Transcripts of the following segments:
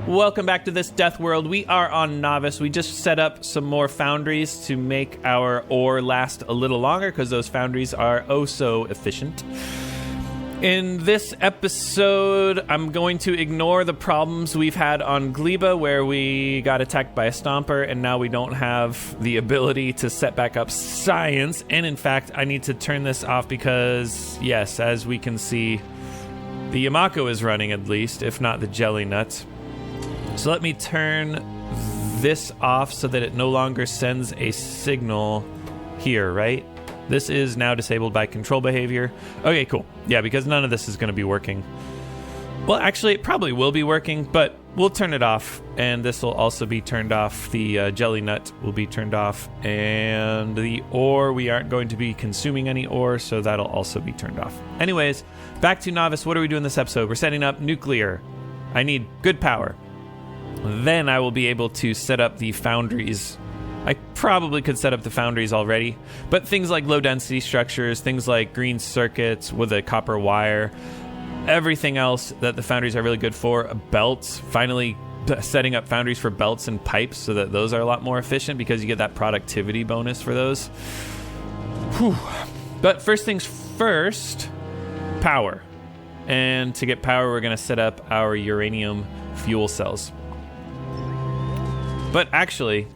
Welcome back to this Deathworld. We are on Novice. We just set up some more foundries to make our ore last a little longer because those foundries are oh so efficient. In this episode, I'm going to ignore the problems we've had on Gleba where we got attacked by a stomper and now we don't have the ability to set back up science. And in fact, I need to turn this off because, yes, as we can see, the Yamako is running at least, if not the jelly nut. So let me turn this off so that it no longer sends a signal here, right? This is now disabled by control behavior. Okay, cool. Yeah, because none of this is going to be working. Well, actually, it probably will be working, but we'll turn it off, and this will also be turned off. The jelly nut will be turned off, and the ore, we aren't going to be consuming any ore, so that'll also be turned off. Anyways, back to Novice. What are we doing this episode? We're setting up nuclear. I need good power. Then I will be able to set up the foundries. I probably could set up the foundries already, but things like low-density structures, things like green circuits with a copper wire, everything else that the foundries are really good for, belts, finally setting up foundries for belts and pipes so that those are a lot more efficient because you get that productivity bonus for those. Whew. But first things first, power. And to get power, we're going to set up our uranium fuel cells. But actually,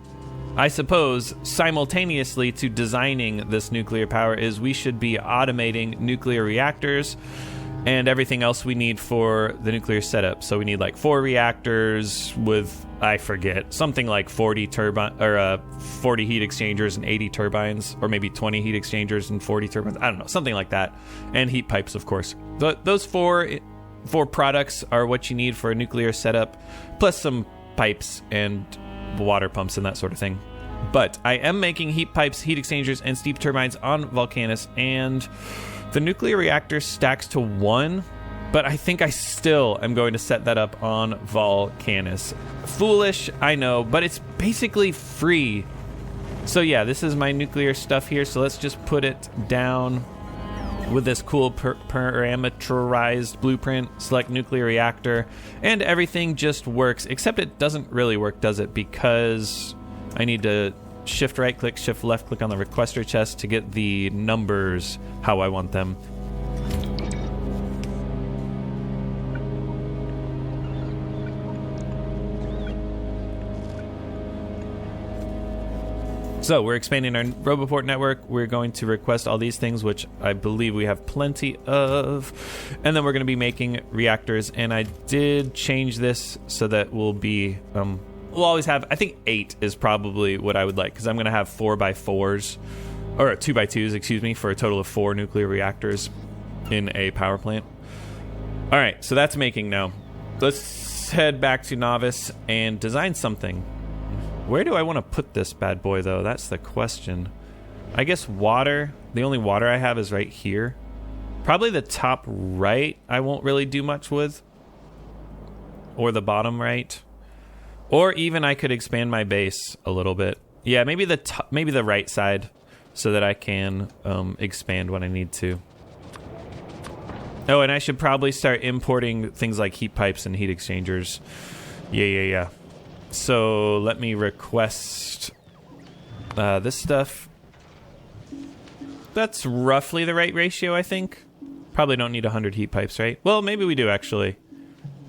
I suppose simultaneously to designing this nuclear power is we should be automating nuclear reactors and everything else we need for the nuclear setup. So we need like 4 reactors with, I forget, something like 40 heat exchangers and 80 turbines, or maybe 20 heat exchangers and 40 turbines. I don't know, something like that. And heat pipes, of course. Those four products are what you need for a nuclear setup, plus some pipes and water pumps and that sort of thing. But I am making heat pipes, heat exchangers, and steam turbines on Volcanus, and the nuclear reactor stacks to 1, but I think I still am going to set that up on Volcanus. Foolish, I know, but it's basically free. So yeah, this is my nuclear stuff here, so let's just put it down with this cool parameterized blueprint, select nuclear reactor, and everything just works, except it doesn't really work, does it? Because I need to shift right click, shift left click on the requester chest to get the numbers how I want them. So we're expanding our Roboport network. We're going to request all these things, which I believe we have plenty of. And then we're going to be making reactors. And I did change this so that we'll be, we'll always have, I think 8 is probably what I would like, because I'm going to have 4x4s, or 2x2s, excuse me, for a total of 4 nuclear reactors in a power plant. All right, so that's making now. Let's head back to Novice and design something. Where do I want to put this bad boy, though? That's the question. I guess water. The only water I have is right here. Probably the top right I won't really do much with. Or the bottom right. Or even I could expand my base a little bit. Yeah, maybe the right side so that I can expand when I need to. Oh, and I should probably start importing things like heat pipes and heat exchangers. Yeah. So let me request this stuff. That's roughly the right ratio, I think. Probably don't need 100 heat pipes, right? Well, maybe we do, actually.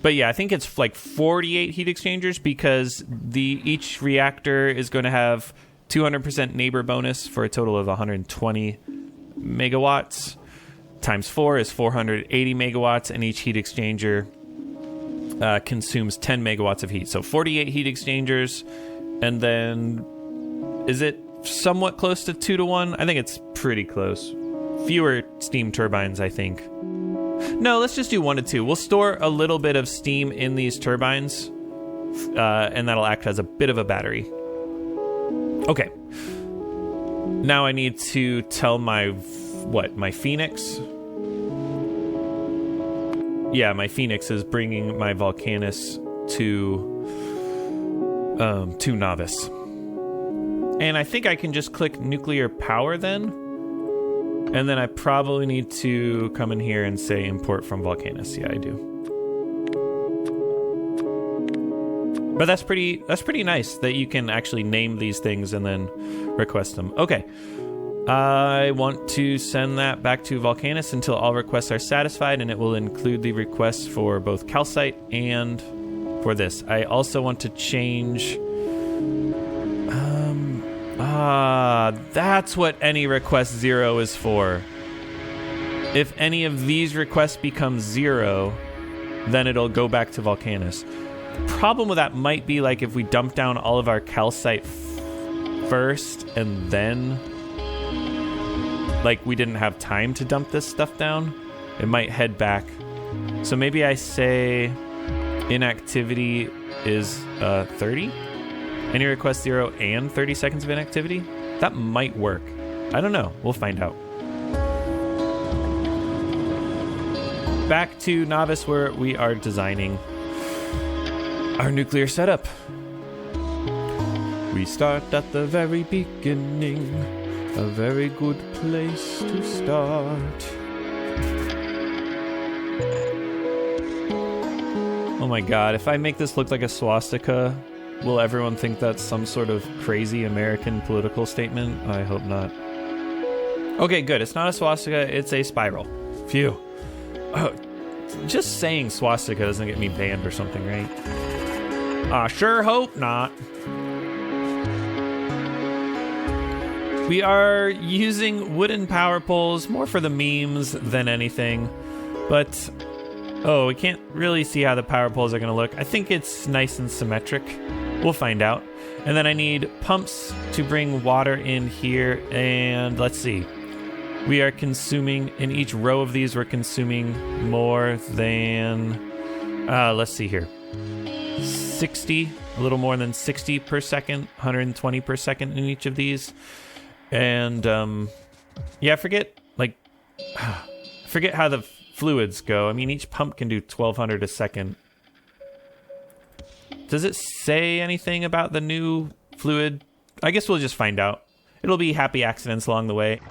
But yeah, I think it's like 48 heat exchangers because each reactor is going to have 200% neighbor bonus for a total of 120 megawatts. Times 4 is 480 megawatts, and each heat exchanger consumes 10 megawatts of heat. So 48 heat exchangers, and then is it somewhat close to 2-to-1? I think it's pretty close. Fewer steam turbines, I think. No, let's just do 1-to-2. We'll store a little bit of steam in these turbines, and that'll act as a bit of a battery. Okay. Now I need to tell my Phoenix? Yeah, my Phoenix is bringing my Volcanus to Novice. And I think I can just click nuclear power then. And then I probably need to come in here and say import from Volcanus. Yeah, I do. But that's pretty nice that you can actually name these things and then request them. Okay. I want to send that back to Volcanus until all requests are satisfied, and it will include the requests for both calcite and for this. I also want to change... that's what any request 0 is for. If any of these requests become 0, then it'll go back to Volcanus. Problem with that might be like if we dump down all of our calcite first and then... like we didn't have time to dump this stuff down, it might head back. So maybe I say inactivity is 30? Any request 0 and 30 seconds of inactivity? That might work. I don't know. We'll find out. Back to Novice, where we are designing our nuclear setup. We start at the very beginning. A very good place to start. Oh my god, if I make this look like a swastika, will everyone think that's some sort of crazy American political statement? I hope not. Okay, good. It's not a swastika, it's a spiral. Phew. Oh, just saying swastika doesn't get me banned or something, right? I sure hope not. We are using wooden power poles more for the memes than anything, but we can't really see how the power poles are going to look. I think it's nice and symmetric. We'll find out. And then I need pumps to bring water in here, and let's see. We are consuming, in each row of these, we're consuming more than, let's see here. 60, a little more than 60 per second, 120 per second in each of these. And, yeah, forget how the fluids go. I mean, each pump can do 1,200 a second. Does it say anything about the new fluid? I guess we'll just find out. It'll be happy accidents along the way.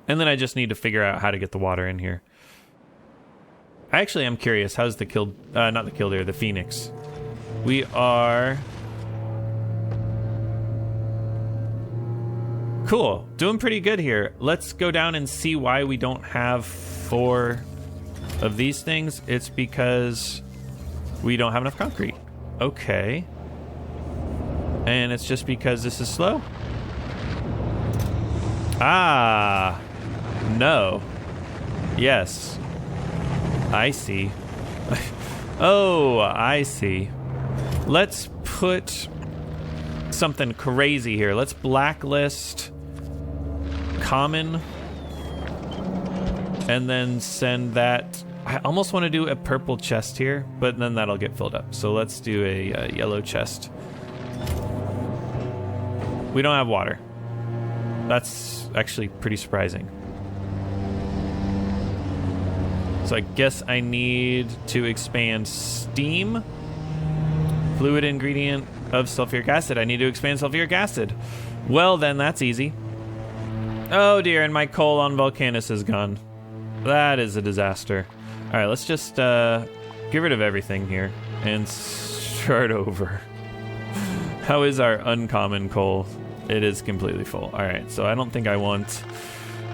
And then I just need to figure out how to get the water in here. I actually am curious. How's the not the Killdeer, the Phoenix? We are... Cool. Doing pretty good here. Let's go down and see why we don't have 4 of these things. It's because we don't have enough concrete. Okay. And it's just because this is slow? Ah. No. Yes. I see. Oh, I see. Let's put something crazy here. Let's blacklist common and then send that. I almost want to do a purple chest here, but then that'll get filled up. So let's do a yellow chest. We don't have water. That's actually pretty surprising. So I guess I need to expand steam. Fluid ingredient of sulfuric acid. I need to expand sulfuric acid. Well, then that's easy. Oh dear, and my coal on Volcanus is gone. That is a disaster. All right, let's just get rid of everything here and start over. How is our uncommon coal? It is completely full. All right, so I don't think I want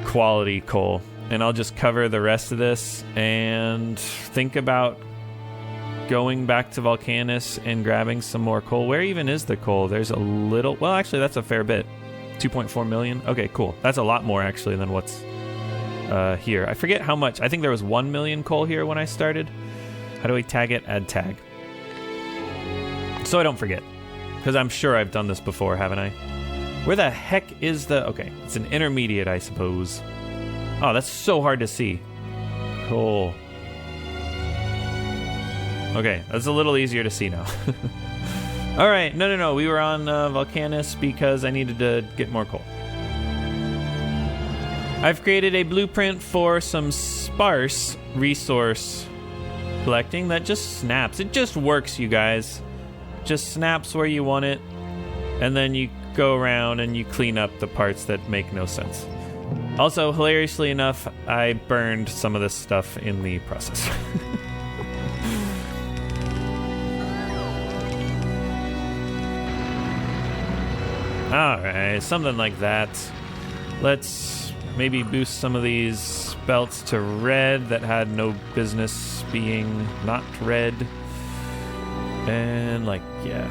quality coal. And I'll just cover the rest of this and think about going back to Volcanus and grabbing some more coal. Where even is the coal? There's a little... Well, actually, that's a fair bit. 2.4 million. Okay, cool. That's a lot more, actually, than what's here. I forget how much. I think there was 1 million coal here when I started. How do we tag it? Add tag. So I don't forget. Because I'm sure I've done this before, haven't I? Where the heck is the... Okay, it's an intermediate, I suppose. Oh, that's so hard to see. Cool. Okay, that's a little easier to see now. All right, no. We were on Volcanus because I needed to get more coal. I've created a blueprint for some sparse resource collecting that just snaps. It just works, you guys. Just snaps where you want it, and then you go around and you clean up the parts that make no sense. Also, hilariously enough, I burned some of this stuff in the process. Alright, something like that. Let's maybe boost some of these belts to red that had no business being not red. And like, yeah.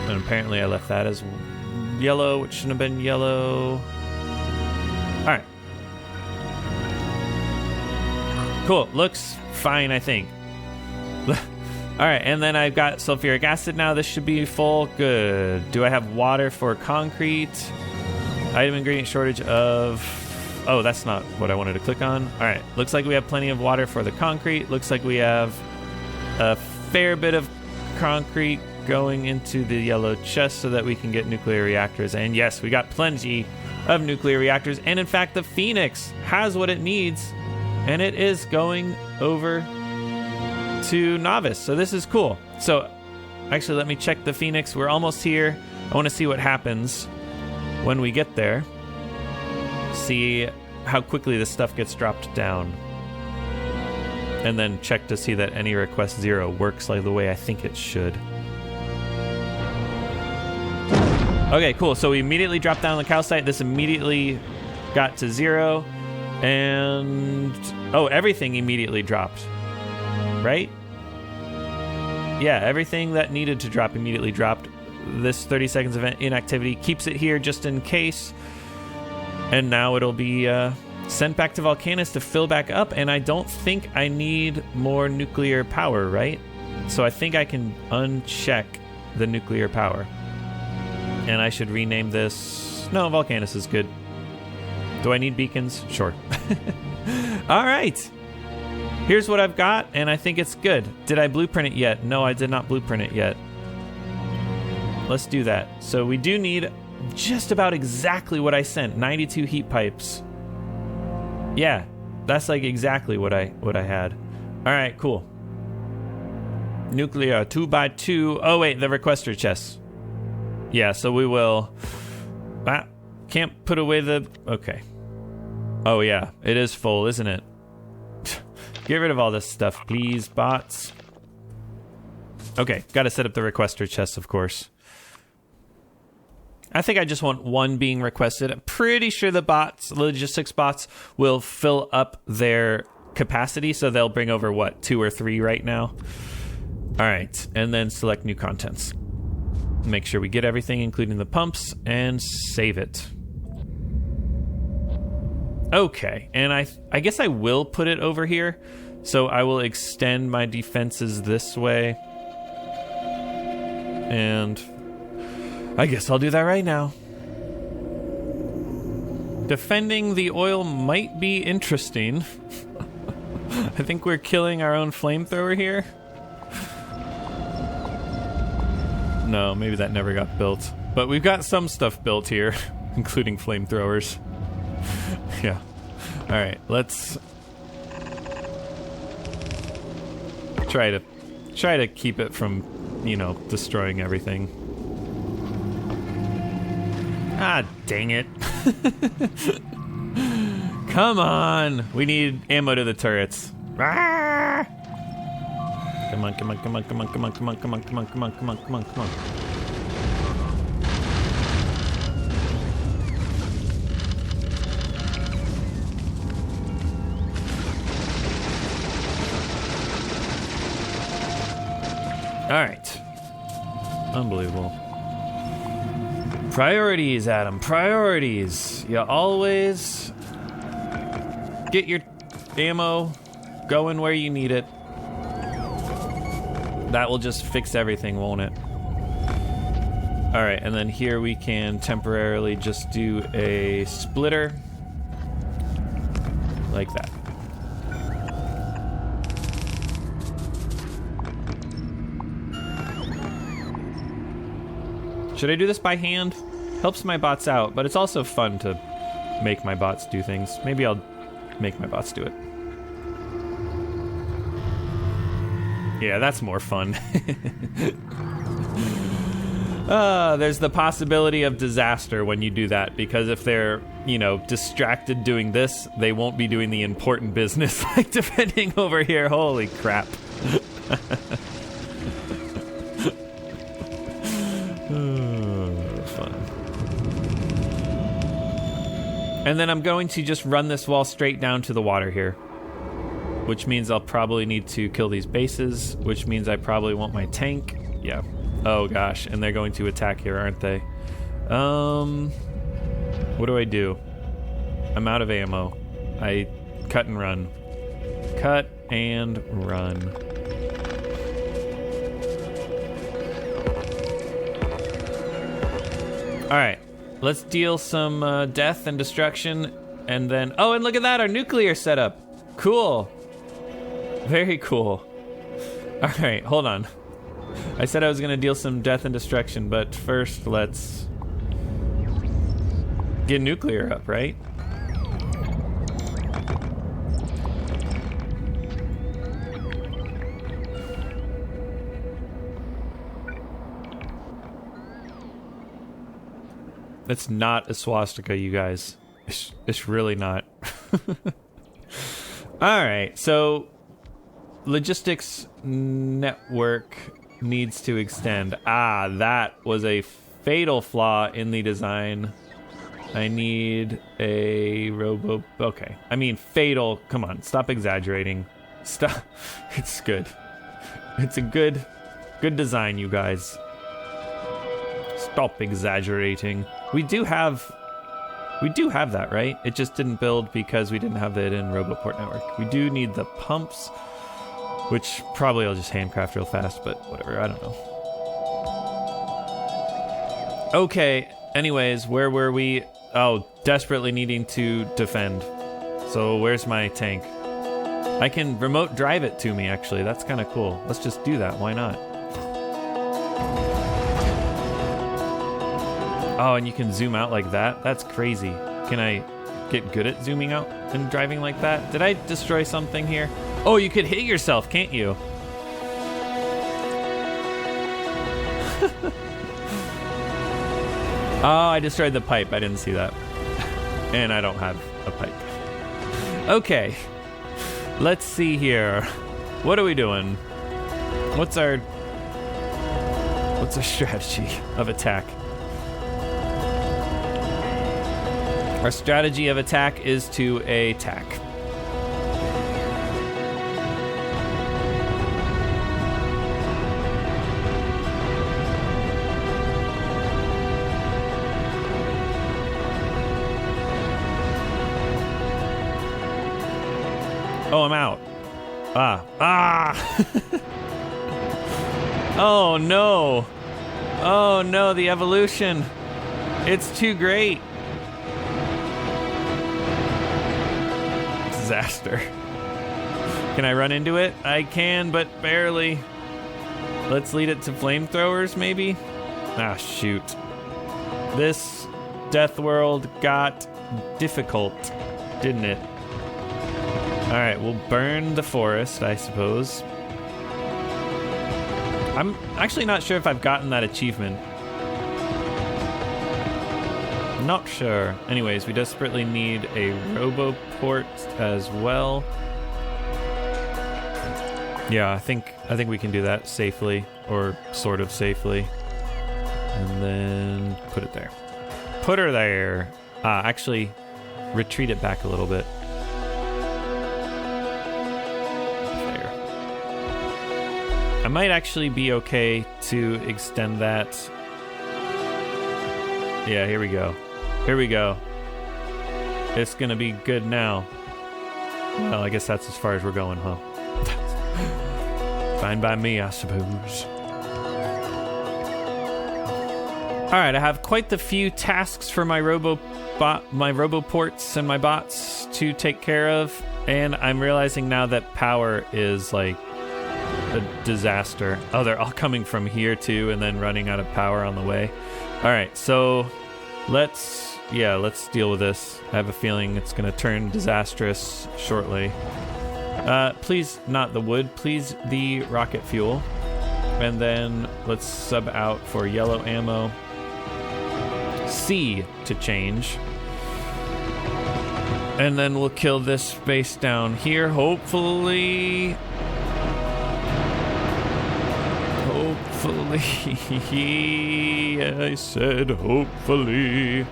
And apparently I left that as yellow, which shouldn't have been yellow. Alright. Cool, looks fine, I think. Alright, and then I've got sulfuric acid now. This should be full. Good. Do I have water for concrete? Item ingredient shortage of... Oh, that's not what I wanted to click on. Alright, looks like we have plenty of water for the concrete. Looks like we have a fair bit of concrete going into the yellow chest so that we can get nuclear reactors. And yes, we got plenty of nuclear reactors. And in fact, the Phoenix has what it needs. And it is going over to Novice. So this is cool. So actually, let me check the Phoenix. We're almost here. I want to see what happens when we get there. See how quickly this stuff gets dropped down. And then check to see that any request 0 works like the way I think it should. Okay, cool. So we immediately dropped down the calcite. This immediately got to 0. And... oh, everything immediately dropped. Right? Yeah, everything that needed to drop immediately dropped. This 30 seconds of inactivity keeps it here just in case. And now it'll be sent back to Volcanus to fill back up. And I don't think I need more nuclear power, right? So I think I can uncheck the nuclear power. And I should rename this... no, Volcanus is good. Do I need beacons? Sure. All right. Here's what I've got, and I think it's good. Did I blueprint it yet? No, I did not blueprint it yet. Let's do that. So we do need just about exactly what I sent. 92 heat pipes. Yeah, that's like exactly what I had. All right, cool. Nuclear 2x2. Oh wait, the requester chest. Yeah, so we will. Can't put away the. Okay. Oh yeah, it is full, isn't it? Get rid of all this stuff, please, bots. Okay, gotta set up the requester chest, of course. I think I just want one being requested. I'm pretty sure the bots, logistics bots, will fill up their capacity, so they'll bring over, what, 2 or 3 right now? All right, and then select new contents. Make sure we get everything, including the pumps, and save it. Okay, and I guess I will put it over here. So I will extend my defenses this way. And I guess I'll do that right now. Defending the oil might be interesting. I think we're killing our own flamethrower here. No, maybe that never got built. But we've got some stuff built here, including flamethrowers. Yeah. All right, let's try to keep it from, you know, destroying everything. Ah, dang it. Come on. We need ammo to the turrets. Ah! Come on, come on, come on, come on, come on, come on, come on, come on, come on, come on, come on, come on. All right. Unbelievable. Priorities, Adam. Priorities. You always get your ammo going where you need it. That will just fix everything, won't it? All right, and then here we can temporarily just do a splitter. Like that. Should I do this by hand? Helps my bots out, but it's also fun to make my bots do things. Maybe I'll make my bots do it. Yeah, that's more fun. There's the possibility of disaster when you do that, because if they're, you know, distracted doing this, they won't be doing the important business like defending over here. Holy crap. And then I'm going to just run this wall straight down to the water here. Which means I'll probably need to kill these bases, which means I probably want my tank. Yeah. Oh gosh, and they're going to attack here, aren't they? What do I do? I'm out of ammo. I cut and run. Cut and run. All right, let's deal some death and destruction, and then, oh, and look at that, our nuclear setup. Cool. Very cool. All right, hold on. I said I was gonna deal some death and destruction, but first let's get nuclear up, right? That's not a swastika, you guys. It's really not. All right, so logistics network needs to extend. Ah, that was a fatal flaw in the design. I need a robo... Okay, I mean fatal. Come on, stop exaggerating. Stop. It's good. It's a good design, you guys. Stop exaggerating. We do have that, right? It just didn't build because we didn't have it in Roboport Network. We do need the pumps, which probably I'll just handcraft real fast, but whatever, I don't know. Okay, anyways, where were we? Oh, desperately needing to defend. So where's my tank? I can remote drive it to me, actually. That's kind of cool. Let's just do that, why not? Oh, and you can zoom out like that? That's crazy. Can I get good at zooming out and driving like that? Did I destroy something here? Oh, you could hit yourself, can't you? Oh, I destroyed the pipe. I didn't see that. And I don't have a pipe. Okay. Let's see here. What are we doing? What's our strategy of attack? Our strategy of attack is to attack. Oh, I'm out. Oh no. Oh no, the evolution. It's too great. Disaster. Can I run into it? I can, but barely. Let's lead it to flamethrowers, maybe? Ah, shoot. This Deathworld got difficult, didn't it? Alright, we'll burn the forest, I suppose. I'm actually not sure if I've gotten that achievement. Not sure. Anyways, we desperately need a roboport as well. Yeah, I think we can do that safely, or sort of safely. And then put it there. Put her there. Actually, retreat it back a little bit. There. I might actually be okay to extend that. Yeah, here we go. Here we go. It's gonna be good now. Well, I guess that's as far as we're going, huh? Fine by me, I suppose. Alright, I have quite the few tasks for my roboports and my bots to take care of, and I'm realizing now that power is like a disaster. Oh, they're all coming from here too, and then running out of power on the way. Alright, so let's deal with this. I have a feeling it's gonna turn disastrous shortly. Please not the wood, please the rocket fuel. And then let's sub out for yellow ammo. C to change. And then we'll kill this base down here, hopefully. Hopefully. I said hopefully.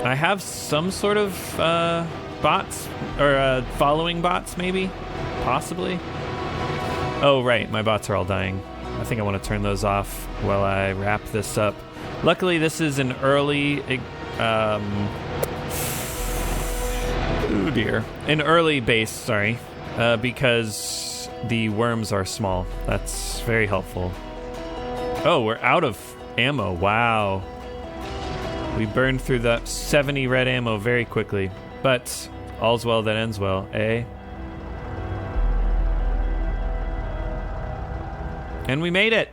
I have some sort of bots or following bots, maybe, possibly. Oh, right, my bots are all dying. I think I want to turn those off while I wrap this up. Luckily, this is an early, oh dear, an early base, sorry, because the worms are small. That's very helpful. Oh, we're out of ammo, wow. We burned through the 70 red ammo very quickly, but all's well that ends well, eh? And we made it!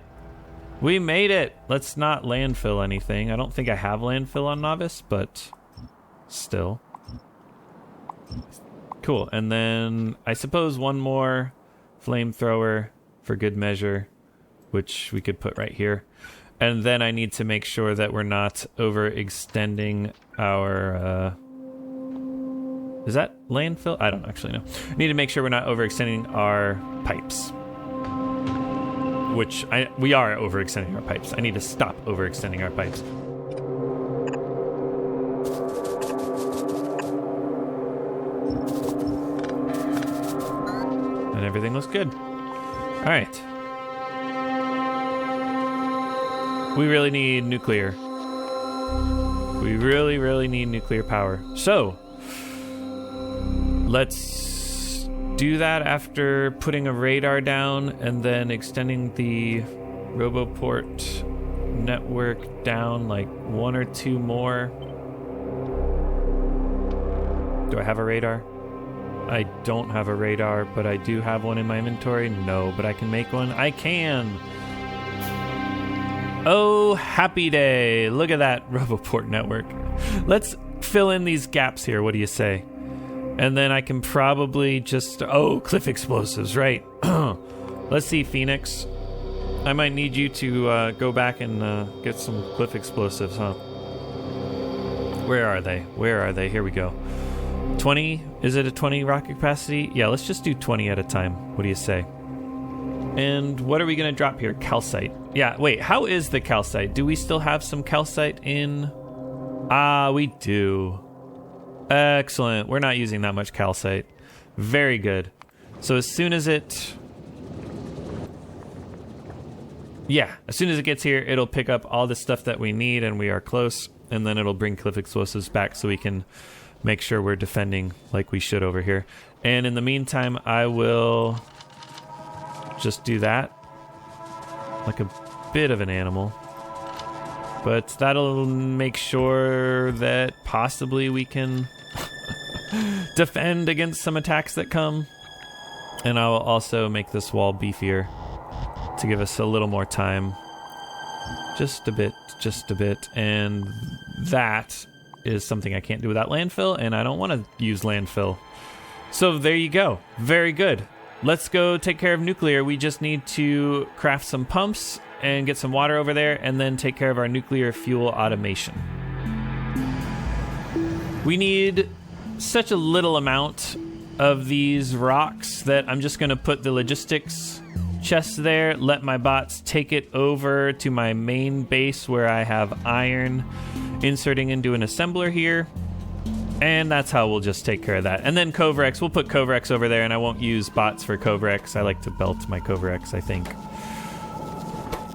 We made it! Let's not landfill anything. I don't think I have landfill on Novice, but still. Cool, and then I suppose one more flamethrower for good measure, which we could put right here. And then I need to make sure that we're not overextending our, is that landfill? I don't actually know. I need to make sure we're not overextending our pipes. Which, we are overextending our pipes. I need to stop overextending our pipes. And everything looks good. All right. We really need nuclear. We really, really need nuclear power. So, let's do that after putting a radar down and then extending the Roboport network down like 1 or 2 more. Do I have a radar? I don't have a radar, but I do have one in my inventory. No, but I can make one. I can! Oh, happy day. Look at that Roboport network. Let's fill in these gaps here. What do you say? And then I can probably just... Oh, cliff explosives, right. Let's see, Phoenix. I might need you to go back and get some cliff explosives, huh? Where are they? Where are they? Here we go. 20? Is it a 20 rocket capacity? Yeah, let's just do 20 at a time. What do you say? And what are we going to drop here? Calcite. Yeah, wait, how is the calcite? Do we still have some calcite in? Ah, we do. Excellent. We're not using that much calcite. Very good. So as soon as it... Yeah, as soon as it gets here, it'll pick up all the stuff that we need, and we are close. And then it'll bring cliff explosives back so we can make sure we're defending like we should over here. And in the meantime, I will... just do that like a bit of an animal, but that'll make sure that possibly we can defend against some attacks that come. And I will also make this wall beefier to give us a little more time, just a bit. And that is something I can't do without landfill, and I don't want to use landfill. So there you go. Very good. Let's go take care of nuclear. We just need to craft some pumps and get some water over there, and then take care of our nuclear fuel automation. We need such a little amount of these rocks that I'm just going to put the logistics chest there, let my bots take it over to my main base where I have iron inserting into an assembler here. And that's how we'll just take care of that. And then Kovarex, we'll put Kovarex over there, and I won't use bots for Kovarex. I like to belt my Kovarex, I think.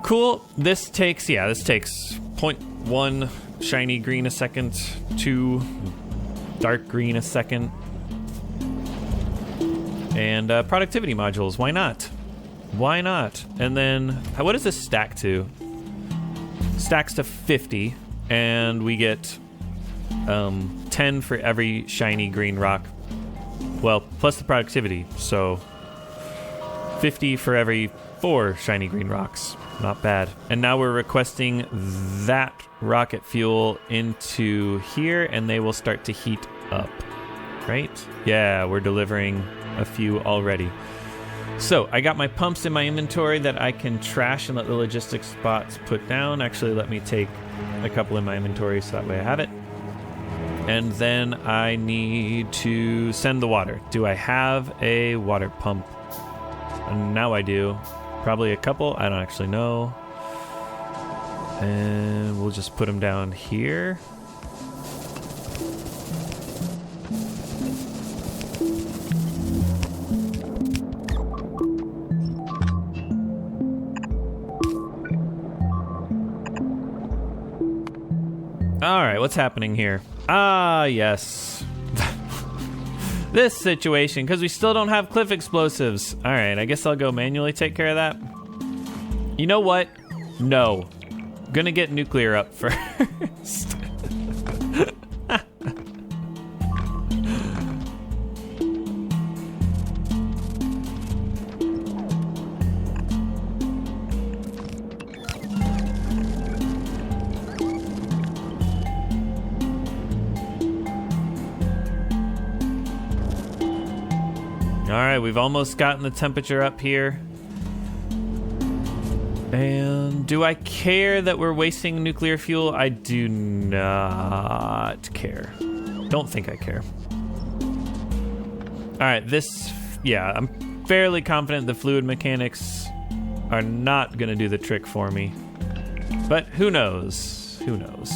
Cool. This takes 0.1 shiny green a second, 2 dark green a second. And productivity modules, why not? Why not? And then, what does this stack to? Stacks to 50, and we get 10 for every shiny green rock. Well, plus the productivity, so 50 for every 4 shiny green rocks. Not bad. And now we're requesting that rocket fuel into here, and they will start to heat up. Right? Yeah, we're delivering a few already. So I got my pumps in my inventory that I can trash and let the logistics bots put down. Actually, let me take a couple in my inventory so that way I have it. And then I need to send the water. Do I have a water pump? Now I do. Probably a couple. I don't actually know. And we'll just put them down here. All right, what's happening here? Ah, yes. This situation, because we still don't have cliff explosives. All right, I guess I'll go manually take care of that. You know what? No. Gonna get nuclear up first. All right, we've almost gotten the temperature up here. And do I care that we're wasting nuclear fuel? I do not care. Don't think I care. All right, yeah, I'm fairly confident the fluid mechanics are not gonna do the trick for me. But who knows? Who knows?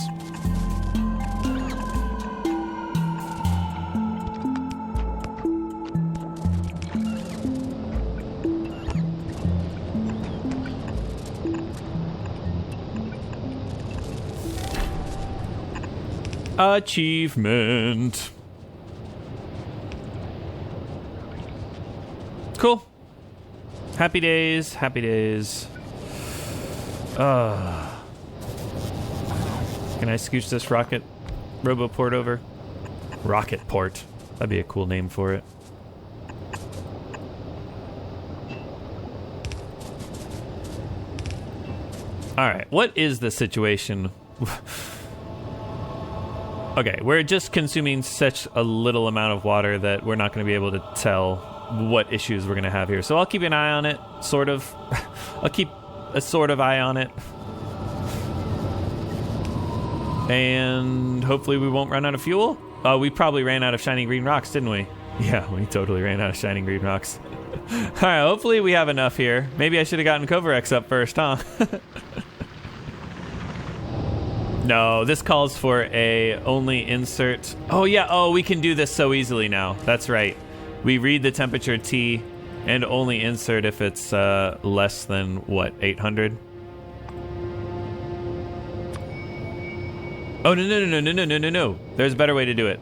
Achievement. Cool. Happy days, happy days. Can I scooch this rocket roboport over? Rocket port. That'd be a cool name for it. All right, what is the situation? Okay, we're just consuming such a little amount of water that we're not going to be able to tell what issues we're going to have here. So I'll keep an eye on it, sort of. I'll keep a sort of eye on it. And hopefully we won't run out of fuel. We probably ran out of shiny green rocks, didn't we? Yeah, we totally ran out of shiny green rocks. All right, hopefully we have enough here. Maybe I should have gotten Kovarex up first, huh? No, this calls for a only insert. Oh yeah, oh, we can do this so easily now. That's right. We read the temperature T and only insert if it's less than, what, 800? Oh, no. There's a better way to do it.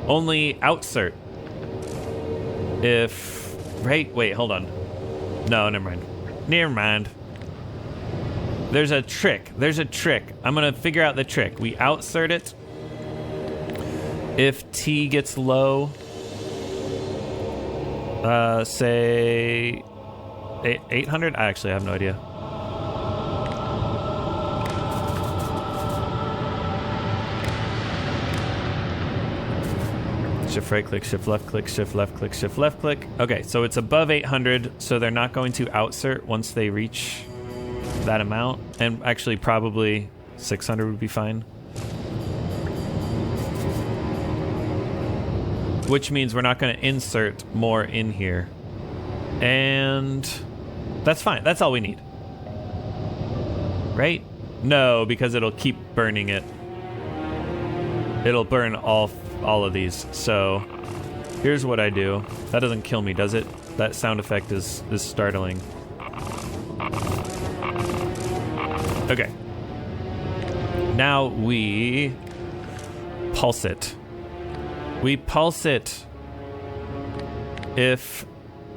Only outsert. If, right, wait, hold on. No, never mind. There's a trick. I'm gonna figure out the trick. We outsert it. If T gets low, say 800? I actually have no idea. Shift right click, shift left click, shift left click, shift left click. Okay, so it's above 800, so they're not going to outsert once they reach that amount, and actually probably 600 would be fine. Which means we're not going to insert more in here. And that's fine. That's all we need. Right? No, because it'll keep burning it. It'll burn all of these. So here's what I do. That doesn't kill me, does it? That sound effect is startling. Okay. Now we pulse it. We pulse it if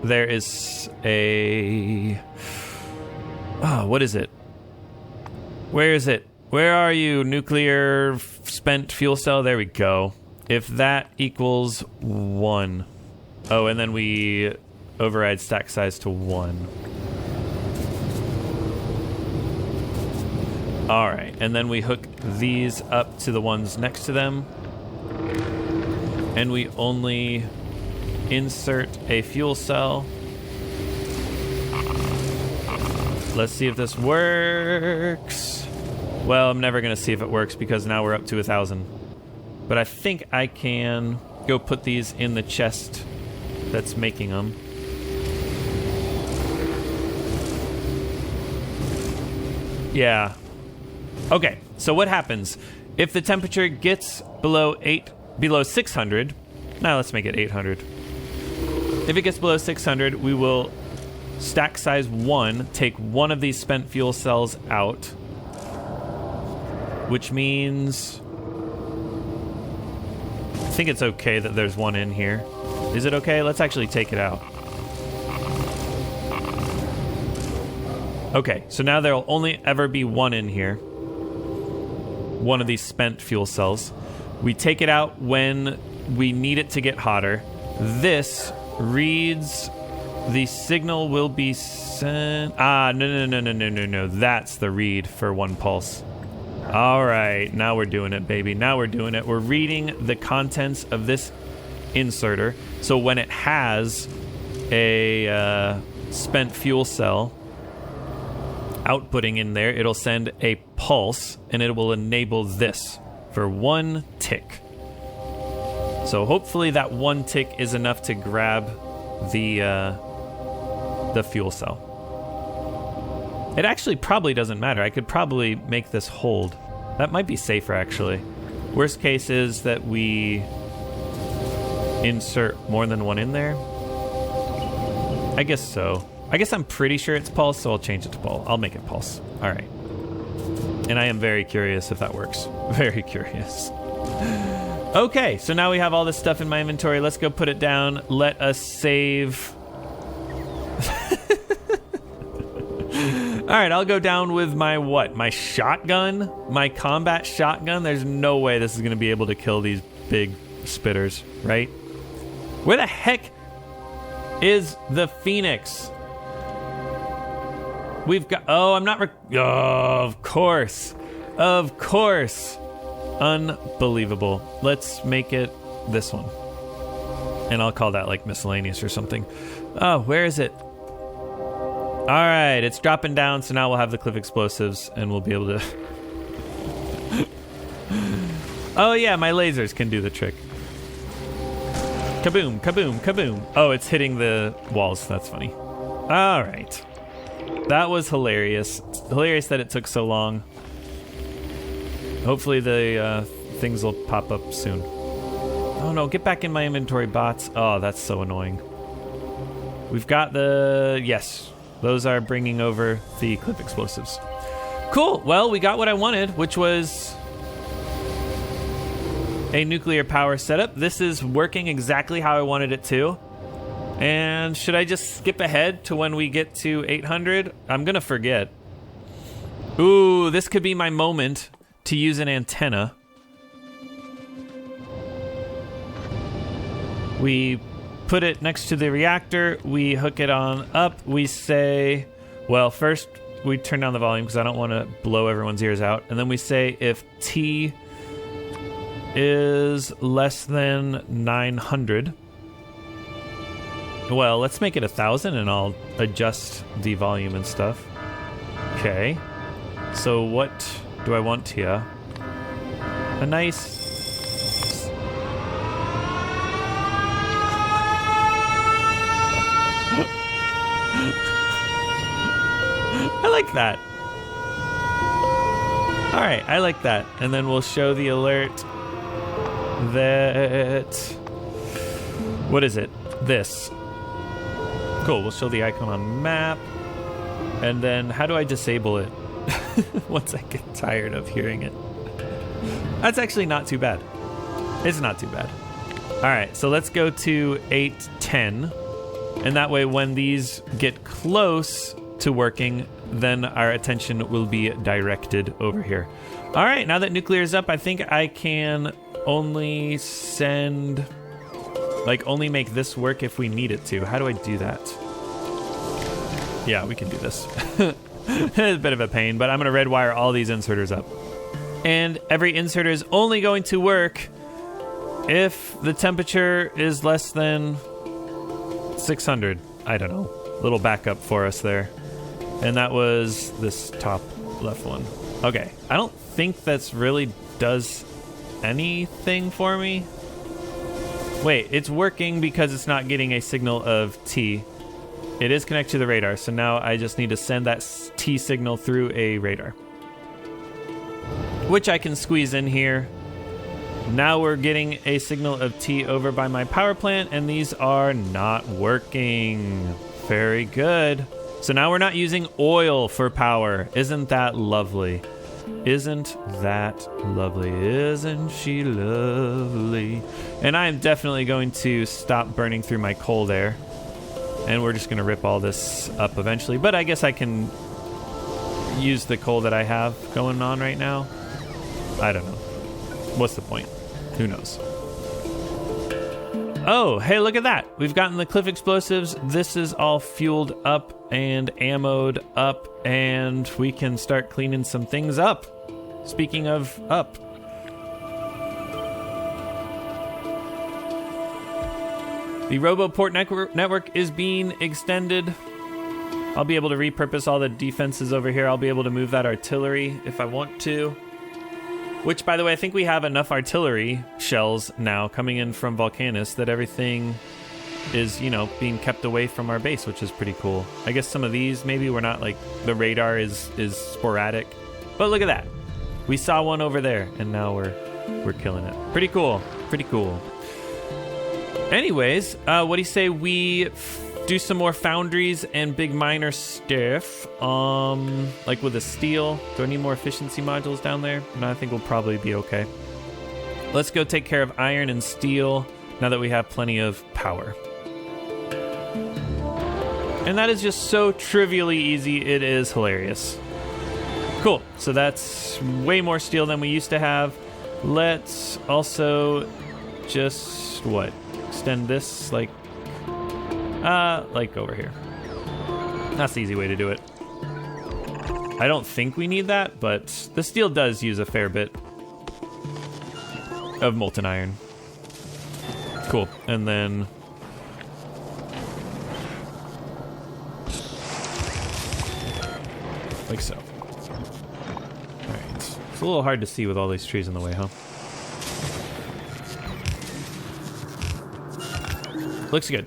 there is a... Oh, what is it? Where is it? Where are you, nuclear spent fuel cell? There we go. If that equals 1. Oh, and then we override stack size to 1. All right, and then we hook these up to the ones next to them. And we only insert a fuel cell. Let's see if this works. Well, I'm never gonna see if it works because now we're up to 1,000. But I think I can go put these in the chest that's making them. Yeah. Okay, so what happens if the temperature gets below 600? Now let's make it 800. If it gets below 600, we will stack size 1, take one of these spent fuel cells out, which means think it's okay that there's one in here. Is it okay? Let's actually take it out. Okay, so now there'll only ever be one in here. One of these spent fuel cells. We take it out when we need it to get hotter. This reads the signal will be sent. No. That's the read for 1 pulse. All right, now we're doing it, baby. Now we're doing it. We're reading the contents of this inserter. So when it has a spent fuel cell outputting in there, it'll send a pulse, and it will enable this for 1 tick. So hopefully that 1 tick is enough to grab the fuel cell. It actually probably doesn't matter. I could probably make this hold. That might be safer, actually. Worst case is that we insert more than 1 in there. I guess so. I guess I'm pretty sure it's pulse, so I'll change it to pulse. I'll make it pulse. All right. And I am very curious if that works. Very curious. Okay, so now we have all this stuff in my inventory. Let's go put it down. Let us save. All right, I'll go down with my what? My shotgun? My combat shotgun? There's no way this is going to be able to kill these big spitters, right? Where the heck is the Phoenix? We've got... Oh, I'm not... Oh, of course. Of course. Unbelievable. Let's make it this one. And I'll call that like miscellaneous or something. Oh, where is it? All right, it's dropping down, so now we'll have the cliff explosives, and we'll be able to... Oh, yeah, my lasers can do the trick. Kaboom, kaboom, kaboom. Oh, it's hitting the walls. That's funny. All right. That was hilarious. It's hilarious that it took so long. Hopefully the things will pop up soon. Oh, no, get back in my inventory, bots. Oh, that's so annoying. We've got the... Yes. Those are bringing over the cliff explosives. Cool. Well, we got what I wanted, which was a nuclear power setup. This is working exactly how I wanted it to. And should I just skip ahead to when we get to 800? I'm going to forget. Ooh, this could be my moment to use an antenna. We put it next to the reactor, we hook it on up, we say, well, first we turn down the volume because I don't want to blow everyone's ears out, and then we say if T is less than 900, well, let's make it 1,000 and I'll adjust the volume and stuff. Okay, so what do I want here? A nice... I like that. All right, I like that. And then we'll show the alert that... What is it? This. Cool, we'll show the icon on map. And then how do I disable it? Once I get tired of hearing it. That's actually not too bad. It's not too bad. All right, so let's go to 810. And that way, when these get close to working, then our attention will be directed over here. All right, now that nuclear is up, I think I can only send... Like, only make this work if we need it to. How do I do that? Yeah, we can do this. It's a bit of a pain, but I'm going to red wire all these inserters up. And every inserter is only going to work if the temperature is less than 600. I don't know. Little backup for us there. And that was this top left one. Okay. I don't think that's really does anything for me. Wait, it's working because it's not getting a signal of T. It is connected to the radar, so now I just need to send that T signal through a radar. Which I can squeeze in here. Now we're getting a signal of T over by my power plant, and these are not working. Very good. So now we're not using oil for power. Isn't that lovely? Isn't that lovely? Isn't she lovely? And I am definitely going to stop burning through my coal there. And we're just going to rip all this up eventually. But I guess I can use the coal that I have going on right now. I don't know. What's the point? Who knows? Oh, hey, look at that. We've gotten the cliff explosives. This is all fueled up and ammoed up, and we can start cleaning some things up. Speaking of up. The RoboPort network is being extended. I'll be able to repurpose all the defenses over here. I'll be able to move that artillery if I want to. Which, by the way, I think we have enough artillery shells now coming in from Volcanus that everything is, you know, being kept away from our base, which is pretty cool. I guess some of these, maybe we're not, like, the radar is sporadic. But look at that. We saw one over there, and now we're killing it. Pretty cool. Pretty cool. Anyways, what do you say we do some more foundries and big miner stuff? Like with the steel. Do I need more efficiency modules down there? No, I think we'll probably be okay. Let's go take care of iron and steel now that we have plenty of power. And that is just so trivially easy, it is hilarious. Cool, so that's way more steel than we used to have. Let's also just, what? Extend this, like over here. That's the easy way to do it. I don't think we need that, but the steel does use a fair bit of molten iron. Cool, and then like so. Alright, it's a little hard to see with all these trees in the way, huh? Looks good.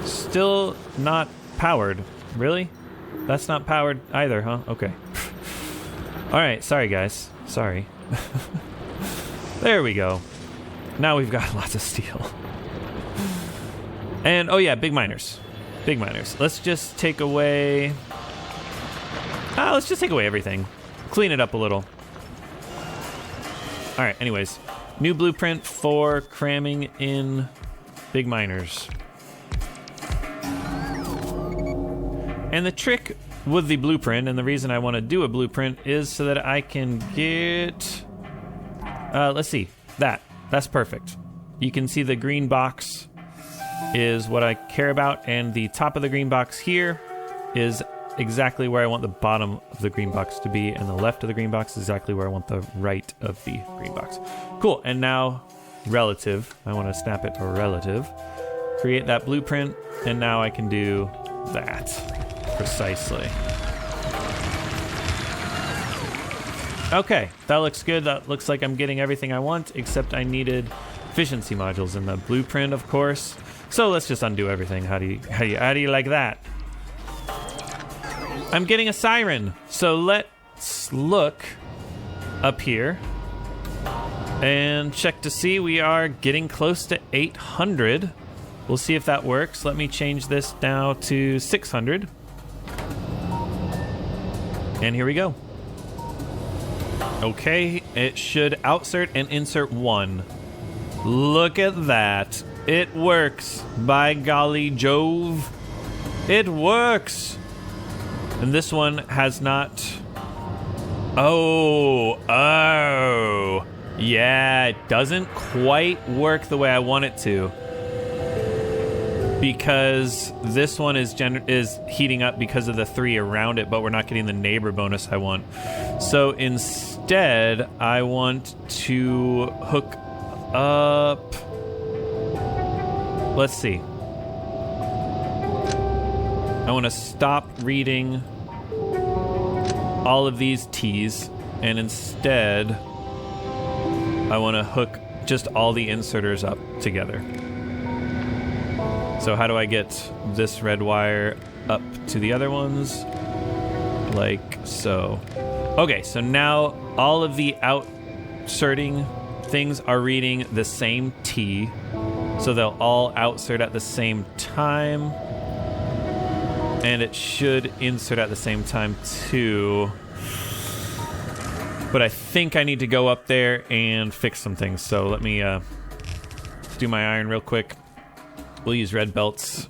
Still not powered. Really? That's not powered either, huh? Okay. Alright, sorry guys. Sorry. There we go. Now we've got lots of steel. And, oh yeah, big miners. Big miners. Let's just take away... let's just take away everything. Clean it up a little. Alright, anyways. New blueprint for cramming in big miners. And the trick with the blueprint, and the reason I want to do a blueprint, is so that I can get... let's see. That's perfect. You can see the green box is what I care about, and the top of the green box here is exactly where I want the bottom of the green box to be, and the left of the green box is exactly where I want the right of the green box. Cool, and now relative. I want to snap it to relative. Create that blueprint, and now I can do that precisely. Okay, that looks good. That looks like I'm getting everything I want, except I needed efficiency modules in the blueprint, of course. So let's just undo everything. How do you like that? I'm getting a siren. So let's look up here and check to see. We are getting close to 800. We'll see if that works. Let me change this now to 600. And here we go. Okay, it should outsert and insert 1. Look at that. It works. By golly Jove. It works. And this one has not... Oh. Yeah, it doesn't quite work the way I want it to. Because this one is heating up because of the 3 around it, but we're not getting the neighbor bonus I want. So instead, I want to hook up... Let's see. I want to stop reading all of these T's, and instead, I want to hook just all the inserters up together. So how do I get this red wire up to the other ones? Like so. Okay, so now all of the outserting things are reading the same T. So they'll all outsert at the same time. And it should insert at the same time too. But I think I need to go up there and fix some things. So let me do my iron real quick. We'll use red belts.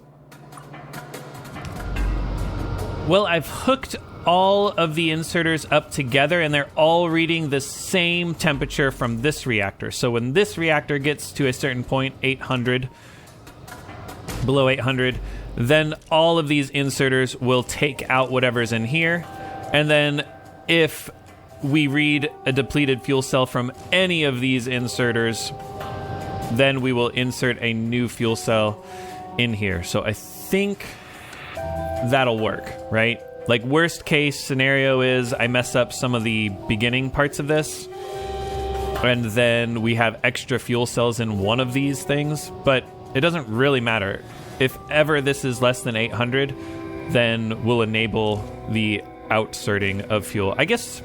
Well, I've hooked all of the inserters up together, and they're all reading the same temperature from this reactor. So when this reactor gets to a certain point, 800, below 800, then all of these inserters will take out whatever's in here. And then if we read a depleted fuel cell from any of these inserters, then we will insert a new fuel cell in here. So I think that'll work, right? Like, worst case scenario is I mess up some of the beginning parts of this, and then we have extra fuel cells in one of these things, but it doesn't really matter. If ever this is less than 800, then we'll enable the outserting of fuel. I guess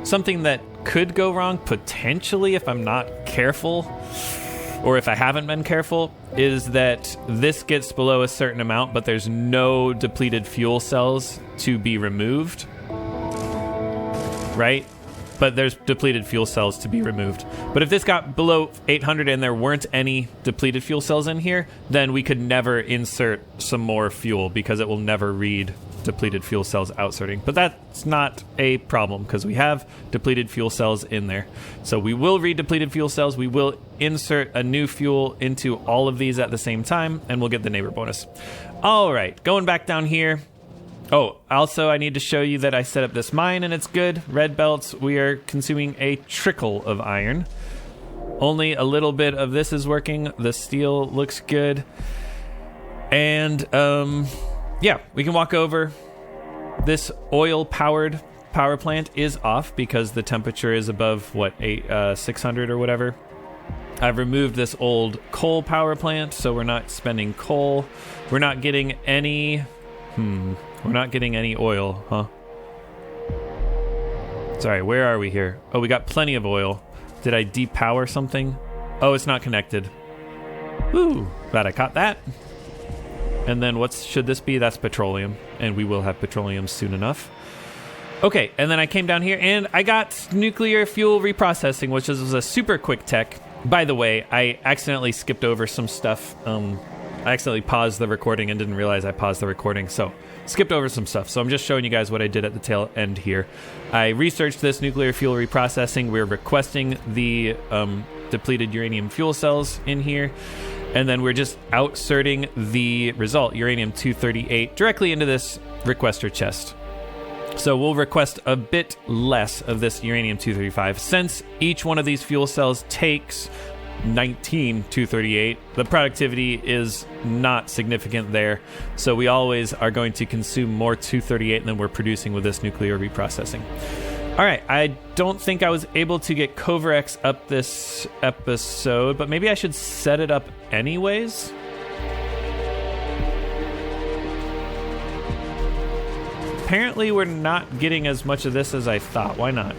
something that could go wrong, potentially, if I'm not careful, or if I haven't been careful, is that this gets below a certain amount, but there's no depleted fuel cells to be removed, right? But there's depleted fuel cells to be removed. But if this got below 800 and there weren't any depleted fuel cells in here, then we could never insert some more fuel because it will never read depleted fuel cells outserting. But that's not a problem because we have depleted fuel cells in there. So we will read depleted fuel cells. We will insert a new fuel into all of these at the same time, and we'll get the neighbor bonus. All right, going back down here. Oh, also I need to show you that I set up this mine and it's good. Red belts, we are consuming a trickle of iron. Only a little bit of this is working. The steel looks good. And yeah, we can walk over. This oil-powered power plant is off because the temperature is above, what, 600 or whatever. I've removed this old coal power plant, so we're not spending coal. We're not getting any... We're not getting any oil, huh? Sorry, where are we here? Oh, we got plenty of oil. Did I depower something? Oh, it's not connected. Woo! Glad I caught that. And then what should this be? That's petroleum. And we will have petroleum soon enough. Okay, and then I came down here and I got nuclear fuel reprocessing, which was a super quick tech. By the way, I accidentally skipped over some stuff. I accidentally paused the recording and didn't realize I paused the recording, so skipped over some stuff. So I'm just showing you guys what I did at the tail end here. I researched this nuclear fuel reprocessing. We're requesting the depleted uranium fuel cells in here, and then we're just outserting the result, uranium-238, directly into this requester chest. So we'll request a bit less of this uranium-235. Since each one of these fuel cells takes 19-238, the productivity is not significant there, so we always are going to consume more 238 than we're producing with this nuclear reprocessing. All right, I don't think I was able to get Kovarex up this episode, but maybe I should set it up anyways. Apparently we're not getting as much of this as I thought. Why not?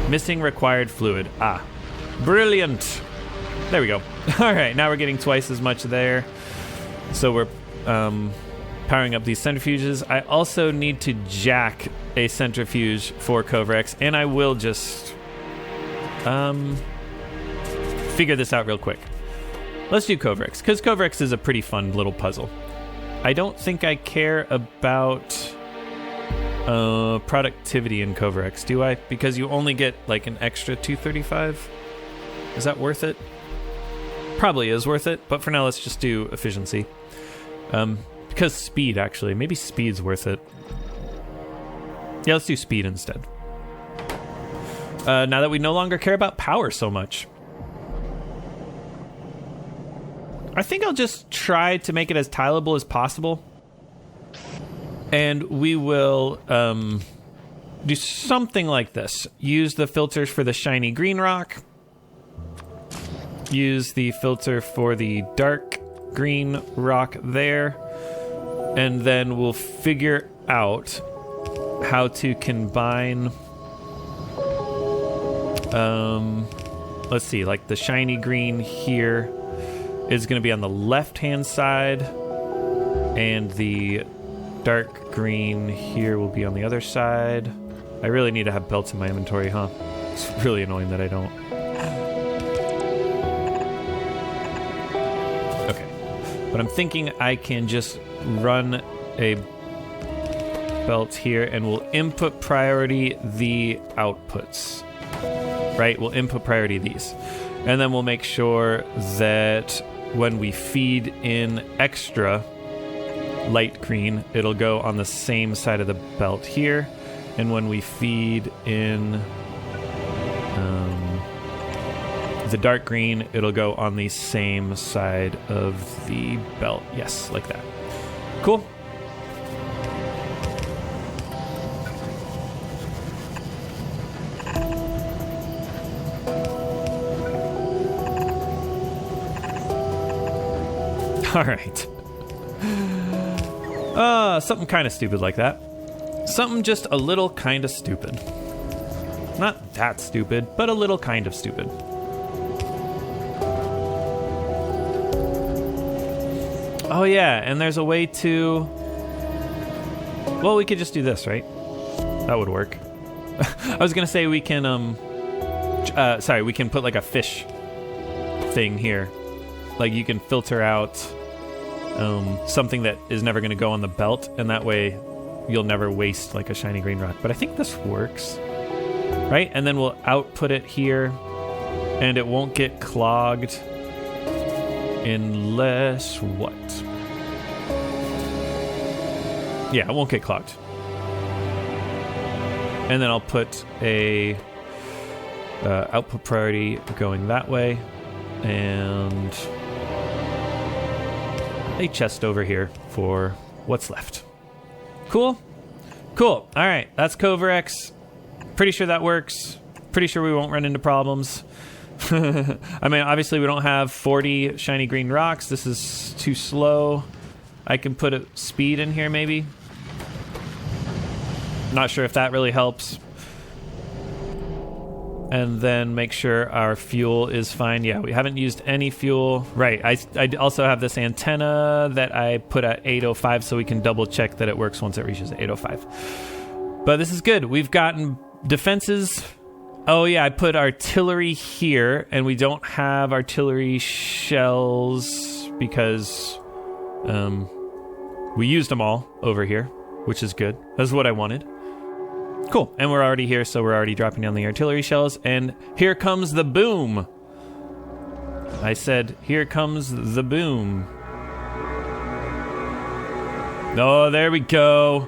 Missing required fluid. Ah, brilliant. There we go. All right, now we're getting twice as much there. So we're powering up these centrifuges. I also need to jack a centrifuge for Kovarex, and I will just figure this out real quick. Let's do Kovarex, because Kovarex is a pretty fun little puzzle. I don't think I care about productivity in Kovarex, do I? Because you only get like an extra 235. Is that worth it? Probably is worth it, but for now let's just do efficiency. Because speed, actually. Maybe speed's worth it. Yeah, let's do speed instead. Now that we no longer care about power so much. I think I'll just try to make it as tileable as possible. And we will do something like this. Use the filters for the shiny green rock. Use the filter for the dark green rock there. And then we'll figure out how to combine... let's see, like the shiny green here is going to be on the left-hand side. And the dark green here will be on the other side. I really need to have belts in my inventory, huh? It's really annoying that I don't. Okay. But I'm thinking I can just run a belt here, and we'll input priority the outputs. Right? We'll input priority these. And then we'll make sure that when we feed in extra light green, it'll go on the same side of the belt here. And when we feed in the dark green, it'll go on the same side of the belt. Yes, like that. Cool. All right. Something kind of stupid like that. Something just a little kind of stupid. Not that stupid, but a little kind of stupid. Oh yeah, and there's a way to... Well, we could just do this, right? That would work. I was gonna say we can, we can put like a fish thing here. Like you can filter out something that is never gonna go on the belt, and that way you'll never waste like a shiny green rock. But I think this works, right? And then we'll output it here, and it won't get clogged unless what? Yeah, it won't get clogged. And then I'll put a output priority going that way, and a chest over here for what's left. Cool. Cool. All right, that's Kovarex. Pretty sure that works. Pretty sure we won't run into problems. I mean, obviously we don't have 40 shiny green rocks. This is too slow. I can put a speed in here maybe. Not sure if that really helps. And then make sure our fuel is fine. Yeah, we haven't used any fuel. Right, I also have this antenna that I put at 805 so we can double check that it works once it reaches 805. But this is good. We've gotten defenses. Oh yeah, I put artillery here, and we don't have artillery shells because we used them all over here, which is good. That's what I wanted. Cool, and we're already here, so we're already dropping down the artillery shells, and here comes the boom. I said, here comes the boom. Oh, there we go.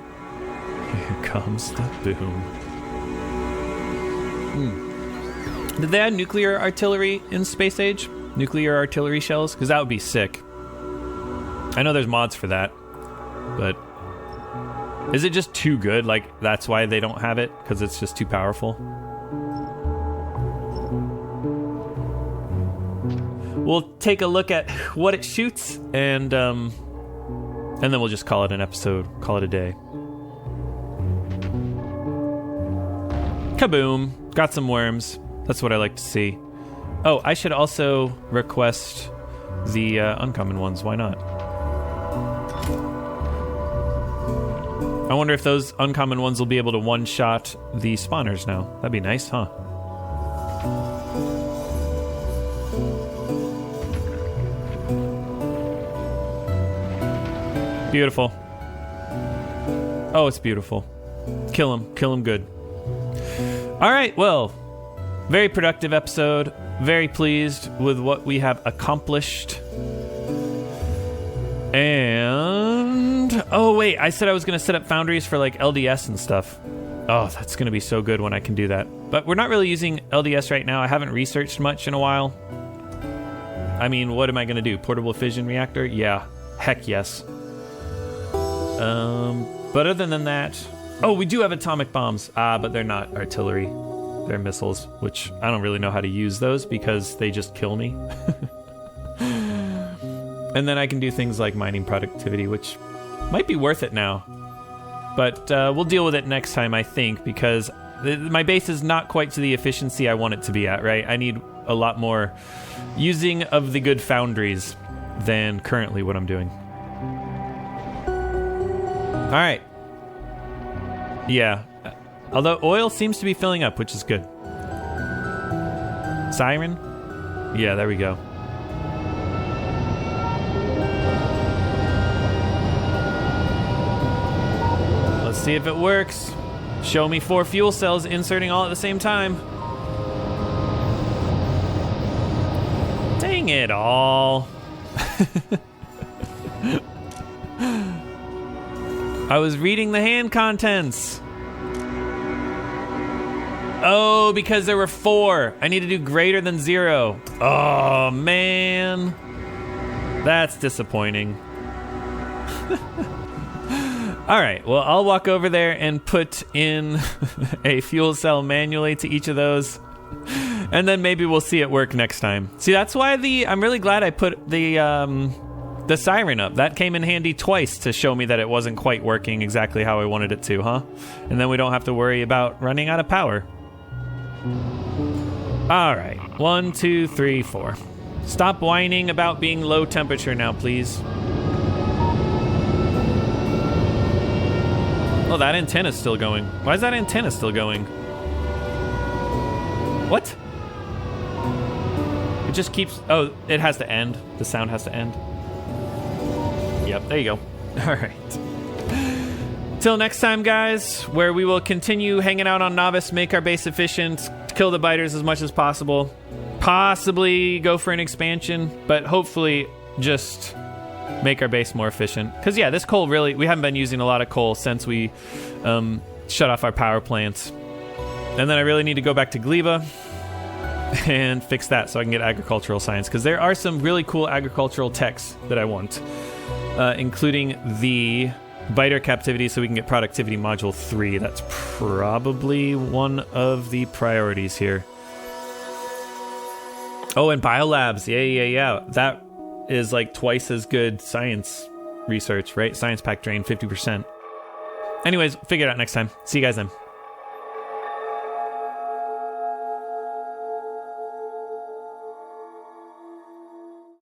Here comes the boom. Did they add nuclear artillery in Space Age? Nuclear artillery shells? Because that would be sick. I know there's mods for that, but is it just too good? Like, that's why they don't have it? Because it's just too powerful? We'll take a look at what it shoots, and then we'll just call it an episode. Call it a day. Kaboom. Got some worms. That's what I like to see. Oh, I should also request the uncommon ones. Why not? I wonder if those uncommon ones will be able to one-shot the spawners now. That'd be nice, huh? Beautiful. Oh, it's beautiful. Kill him. Kill him good. All right, well, very productive episode. Very pleased with what we have accomplished. And oh wait, I said I was gonna set up Foundries for like LDS and stuff. Oh, that's gonna be so good when I can do that. But we're not really using LDS right now. I haven't researched much in a while. I mean, what am I gonna do? Portable fission reactor? Yeah, heck yes. But other than that, oh, we do have atomic bombs. But they're not artillery. They're missiles, which I don't really know how to use those because they just kill me. And then I can do things like mining productivity, which might be worth it now. But we'll deal with it next time, I think, because my base is not quite to the efficiency I want it to be at, right? I need a lot more using of the good foundries than currently what I'm doing. All right. Yeah. Although oil seems to be filling up, which is good. Siren? Yeah, there we go. Let's see if it works. Show me 4 fuel cells inserting all at the same time. Dang it all. I was reading the hand contents. Oh, because there were 4. I need to do greater than 0. Oh, man. That's disappointing. All right, well, I'll walk over there and put in a fuel cell manually to each of those. And then maybe we'll see it work next time. See, that's why I'm really glad I put the siren up. That came in handy twice to show me that it wasn't quite working exactly how I wanted it to, huh? And then we don't have to worry about running out of power. All right, 1, 2, 3, 4. Stop whining about being low temperature now, please. Oh, that antenna's still going. Why is that antenna still going? What? It just keeps... Oh, it has to end. The sound has to end. Yep, there you go. All right. Till next time, guys, where we will continue hanging out on Novice, make our base efficient, kill the biters as much as possible, possibly go for an expansion, but hopefully just make our base more efficient. Because, yeah, this coal really... We haven't been using a lot of coal since we shut off our power plants. And then I really need to go back to Gleba and fix that so I can get agricultural science, because there are some really cool agricultural techs that I want, including the biter captivity so we can get productivity module 3. That's probably one of the priorities here. Oh, and biolabs. Yeah. That is like twice as good science research, right? Science pack drain, 50%. Anyways, figure it out next time. See you guys then.